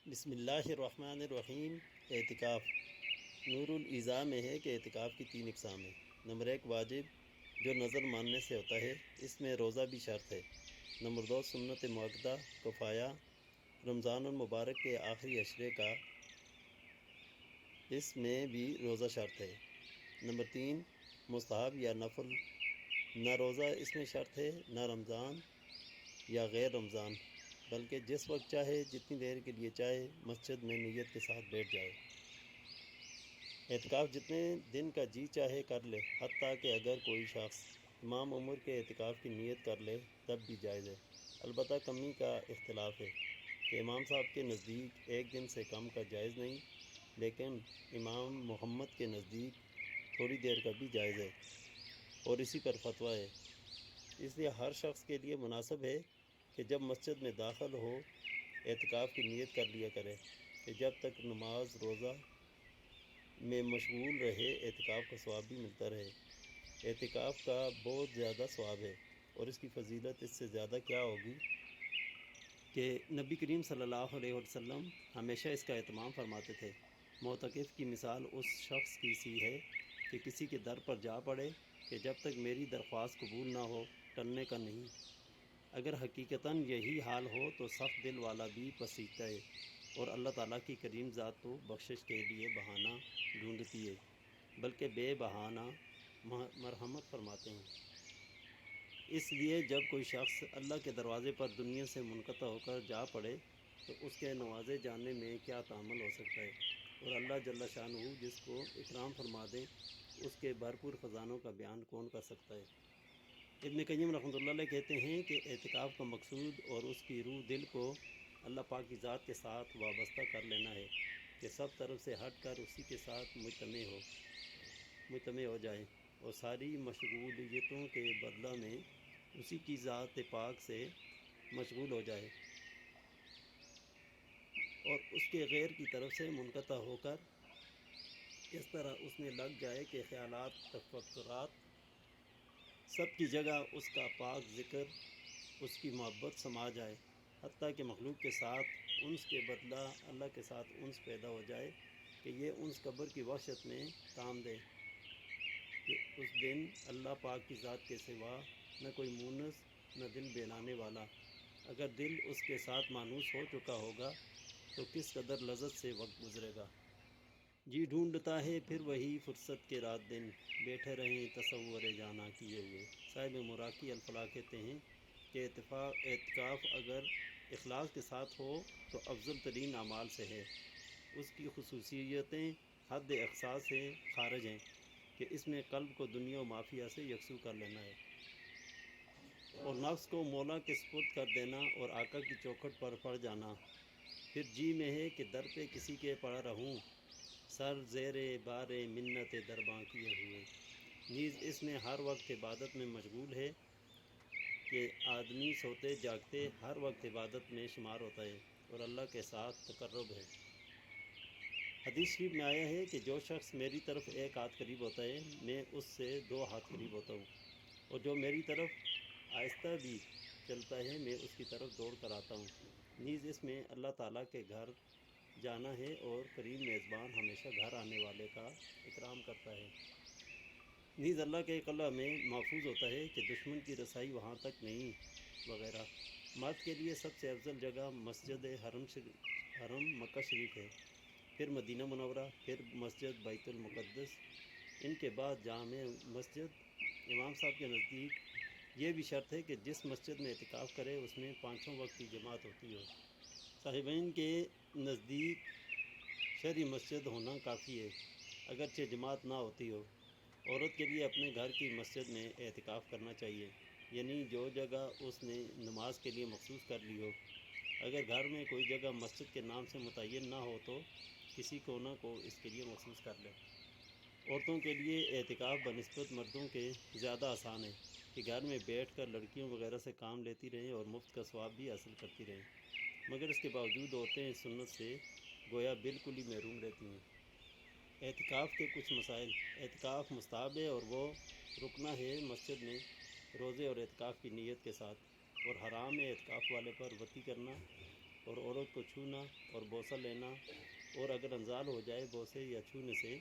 بسم اللہ الرحمن الرحیم۔ اعتکاف نور الایضاح میں ہے کہ اعتکاف کی 3 اقسام ہیں۔ نمبر 1 واجب، جو نظر ماننے سے ہوتا ہے، اس میں روزہ بھی شرط ہے۔ نمبر 2 سنت مؤکدہ کفایہ، رمضان المبارک کے آخری عشرے کا، اس میں بھی روزہ شرط ہے۔ نمبر 3 مستحب یا نفل، نہ روزہ اس میں شرط ہے، نہ رمضان یا غیر رمضان، بلکہ جس وقت چاہے، جتنی دیر کے لیے چاہے، مسجد میں نیت کے ساتھ بیٹھ جائے۔ اعتکاف جتنے دن کا جی چاہے کر لے، حتیٰ کہ اگر کوئی شخص تمام عمر کے اعتکاف کی نیت کر لے تب بھی جائز ہے۔ البتہ کمی کا اختلاف ہے کہ امام صاحب کے نزدیک 1 دن سے کم کا جائز نہیں، لیکن امام محمد کے نزدیک تھوڑی دیر کا بھی جائز ہے، اور اسی پر فتویٰ ہے۔ اس لیے ہر شخص کے لیے مناسب ہے کہ جب مسجد میں داخل ہو اعتکاف کی نیت کر لیا کرے کہ جب تک نماز روزہ میں مشغول رہے اعتکاف کا ثواب بھی ملتا رہے۔ اعتکاف کا بہت زیادہ ثواب ہے، اور اس کی فضیلت اس سے زیادہ کیا ہوگی کہ نبی کریم صلی اللہ علیہ وسلم ہمیشہ اس کا اہتمام فرماتے تھے۔ معتکف کی مثال اس شخص کی سی ہے کہ کسی کے در پر جا پڑے کہ جب تک میری درخواست قبول نہ ہو ٹلنے کا نہیں۔ اگر حقیقتاً یہی حال ہو تو سخت دل والا بھی پسیجتا ہے، اور اللہ تعالیٰ کی کریم ذات تو بخشش کے لیے بہانہ ڈھونڈتی ہے، بلکہ بے بہانہ مرحمت فرماتے ہیں۔ اس لیے جب کوئی شخص اللہ کے دروازے پر دنیا سے منقطع ہو کر جا پڑے تو اس کے نوازے جانے میں کیا تأمل ہو سکتا ہے، اور اللہ جل شانہ جس کو اکرام فرما دے اس کے بھرپور خزانوں کا بیان کون کر سکتا ہے۔ ابن قیم رحمۃ اللہ علیہ کہتے ہیں کہ اعتکاف کا مقصود اور اس کی روح دل کو اللہ پاک کی ذات کے ساتھ وابستہ کر لینا ہے کہ سب طرف سے ہٹ کر اسی کے ساتھ مجتمع ہو جائے، اور ساری مشغولیتوں کے بدلہ میں اسی کی ذات پاک سے مشغول ہو جائے، اور اس کے غیر کی طرف سے منقطع ہو کر اس طرح اس میں لگ جائے کہ خیالات تفکرات سب کی جگہ اس کا پاک ذکر، اس کی محبت سما جائے، حتیٰ کہ مخلوق کے ساتھ انس کے بدلہ اللہ کے ساتھ انس پیدا ہو جائے کہ یہ انس قبر کی وحشت میں کام دے کہ اس دن اللہ پاک کی ذات کے سوا نہ کوئی مونس نہ دل بہلانے والا۔ اگر دل اس کے ساتھ مانوس ہو چکا ہوگا تو کس قدر لذت سے وقت گزرے گا۔ جی ڈھونڈتا ہے پھر وہی فرصت کے رات دن، بیٹھے رہیں تصور جانا کیے ہوئے۔ صاحب مراقی الفلاح کہتے ہیں کہ اعتکاف اگر اخلاص کے ساتھ ہو تو افضل ترین اعمال سے ہے۔ اس کی خصوصیتیں حد اقصا سے خارج ہیں کہ اس میں قلب کو دنیا و مافیہ سے یکسو کر لینا ہے، اور نفس کو مولا کے سپرد کر دینا، اور آقا کی چوکھٹ پر پڑ جانا۔ پھر جی میں ہے کہ در پہ کسی کے پڑا رہوں، سر زیر بار منت درباں کیے ہوئے۔ نیز اس میں ہر وقت عبادت میں مشغول ہے کہ آدمی سوتے جاگتے ہر وقت عبادت میں شمار ہوتا ہے، اور اللہ کے ساتھ تقرب ہے۔ حدیث شریف میں آیا ہے کہ جو شخص میری طرف 1 ہاتھ قریب ہوتا ہے میں اس سے 2 ہاتھ قریب ہوتا ہوں، اور جو میری طرف آہستہ بھی چلتا ہے میں اس کی طرف دوڑ کر آتا ہوں۔ نیز اس میں اللہ تعالیٰ کے گھر جانا ہے، اور کریم میزبان ہمیشہ گھر آنے والے کا اکرام کرتا ہے۔ نیز اللہ کے قلعہ میں محفوظ ہوتا ہے کہ دشمن کی رسائی وہاں تک نہیں، وغیرہ۔ مرد کے لیے سب سے افضل جگہ مسجد حرم مکہ شریف ہے، پھر مدینہ منورہ، پھر مسجد بیت المقدس، ان کے بعد جامع مسجد۔ امام صاحب کے نزدیک یہ بھی شرط ہے کہ جس مسجد میں اعتکاف کرے اس میں 5 وقت کی جماعت ہوتی ہو۔ صاحبین کے نزدیک شرعی مسجد ہونا کافی ہے، اگرچہ جماعت نہ ہوتی ہو۔ عورت کے لیے اپنے گھر کی مسجد میں اعتکاف کرنا چاہیے، یعنی جو جگہ اس نے نماز کے لیے مخصوص کر لی ہو۔ اگر گھر میں کوئی جگہ مسجد کے نام سے متعین نہ ہو تو کسی کونا کو اس کے لیے مخصوص کر لے۔ عورتوں کے لیے اعتکاف بنسبت مردوں کے زیادہ آسان ہے کہ گھر میں بیٹھ کر لڑکیوں وغیرہ سے کام لیتی رہیں اور مفت کا ثواب بھی حاصل کرتی رہیں، مگر اس کے باوجود عورتیں اس سنت سے گویا بالکل ہی محروم رہتی ہیں۔ اعتکاف کے کچھ مسائل۔ اعتکاف مستحب ہے، اور وہ رکنا ہے مسجد میں روزے اور اعتکاف کی نیت کے ساتھ، اور حرام ہے اعتکاف والے پر وطی کرنا اور عورت کو چھونا اور بوسہ لینا، اور اگر انزال ہو جائے بوسے یا چھونے سے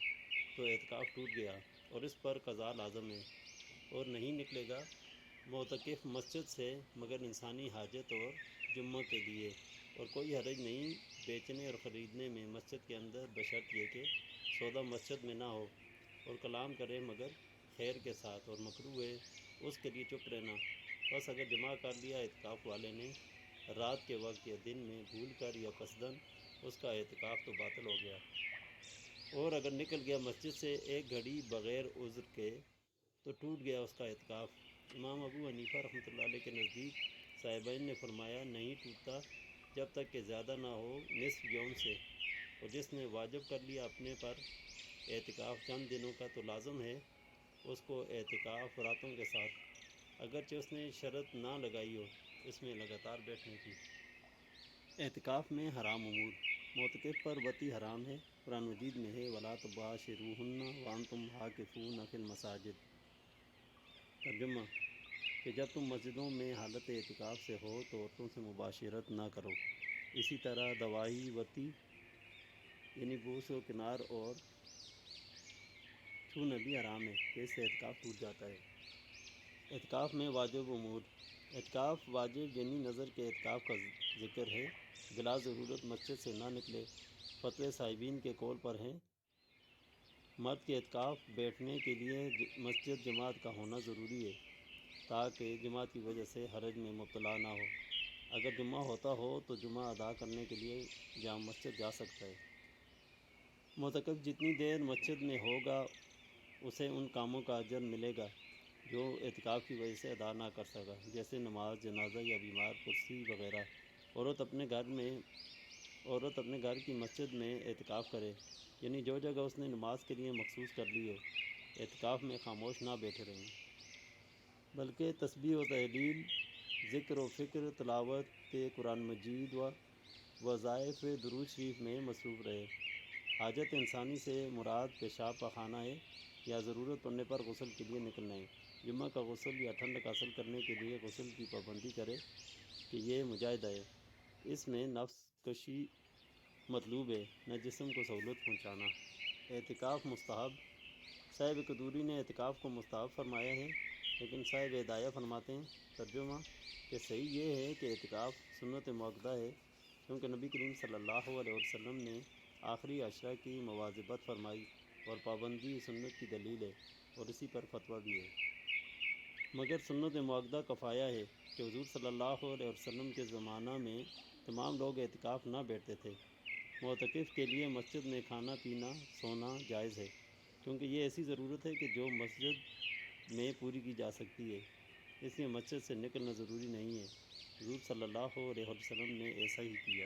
تو اعتکاف ٹوٹ گیا اور اس پر قضاء لازم ہے، اور نہیں نکلے گا معتکف مسجد سے مگر انسانی حاجت اور جمعہ کے لیے، اور کوئی حرج نہیں بیچنے اور خریدنے میں مسجد کے اندر بشرط یہ کہ سودا مسجد میں نہ ہو، اور کلام کرے مگر خیر کے ساتھ، اور مکروہ ہے اس کے لیے چپ رہنا۔ بس اگر جمع کر لیا اعتکاف والے نے رات کے وقت یا دن میں بھول کر یا قصداً، اس کا اعتکاف تو باطل ہو گیا، اور اگر نکل گیا مسجد سے ایک گھڑی بغیر عذر کے تو ٹوٹ گیا اس کا اعتکاف۔ امام ابو حنیفہ رحمۃ اللہ علیہ کے نزدیک صاحبین نے فرمایا نہیں ٹوٹتا جب تک کہ زیادہ نہ ہو نصف یوم سے، اور جس نے واجب کر لیا اپنے پر اعتکاف چند دنوں کا تو لازم ہے اس کو اعتکاف راتوں کے ساتھ، اگرچہ اس نے شرط نہ لگائی ہو اس میں لگاتار بیٹھنے کی۔ اعتکاف میں حرام امور، معتکف پر وطی حرام ہے۔ قرآن مجید میں ہے وَلَا تُبَاشِرُوهُنَّ وَأَنْتُمْ عَاکِفُونَ فِی الْمَسَاجِدِ۔ ترجمہ کہ جب تم مسجدوں میں حالت اعتکاف سے ہو تو عورتوں سے مباشرت نہ کرو۔ اسی طرح دواہی وطی یعنی بوس و کنار اور چھونا بھی حرام ہے کہ اس سے اعتکاف ٹوٹ جاتا ہے۔ اعتکاف میں واجب امور، اعتکاف واجب یعنی نظر کے اعتکاف کا ذکر ہے، بلا ضرورت مسجد سے نہ نکلے۔ فتوے صاحبین کے قول پر ہیں مرد کے اعتکاف بیٹھنے کے لیے مسجد جماعت کا ہونا ضروری ہے تاکہ جماعت کی وجہ سے حرج میں مبتلا نہ ہو۔ اگر جمعہ ہوتا ہو تو جمعہ ادا کرنے کے لیے جامع مسجد جا سکتا ہے۔ معتکف جتنی دیر مسجد میں ہوگا اسے ان کاموں کا اجر ملے گا جو اعتکاف کی وجہ سے ادا نہ کر سکا، جیسے نماز جنازہ یا بیمار پرسی وغیرہ۔ عورت اپنے گھر کی مسجد میں اعتکاف کرے، یعنی جو جگہ اس نے نماز کے لیے مخصوص کر لی ہو۔ اعتکاف میں خاموش نہ بیٹھے رہیں بلکہ تسبیح و تحلیل، ذکر و فکر، تلاوت قرآن مجید و وظائف درود شریف میں مصروف رہے۔ حاجت انسانی سے مراد پیشاب پاخانہ ہے یا ضرورت پڑنے پر غسل کے لیے نکلنا ہے۔ جمعہ کا غسل یا ٹھنڈک حاصل کرنے کے لیے غسل کی پابندی کرے کہ یہ مجاہدہ ہے، اس میں نفس کشی مطلوب ہے نہ جسم کو سہولت پہنچانا۔ اعتکاف مستحب، صاحب قدوری نے اعتکاف کو مستحب فرمایا ہے لیکن صاحب ہدایہ فرماتے ہیں ترجمہ کہ صحیح یہ ہے کہ اعتکاف سنت مؤکدہ ہے، کیونکہ نبی کریم صلی اللہ علیہ وسلم نے آخری عشرہ کی مواظبت فرمائی اور پابندی سنت کی دلیل ہے، اور اسی پر فتویٰ بھی ہے۔ مگر سنت مؤکدہ کفایہ ہے کہ حضور صلی اللہ علیہ وسلم کے زمانہ میں تمام لوگ اعتکاف نہ بیٹھتے تھے۔ معتکف کے لیے مسجد میں کھانا پینا سونا جائز ہے، کیونکہ یہ ایسی ضرورت ہے کہ جو مسجد میں پوری کی جا سکتی ہے، اس لیے مسجد سے نکلنا ضروری نہیں ہے۔ حضور صلی اللہ علیہ وسلم نے ایسا ہی کیا۔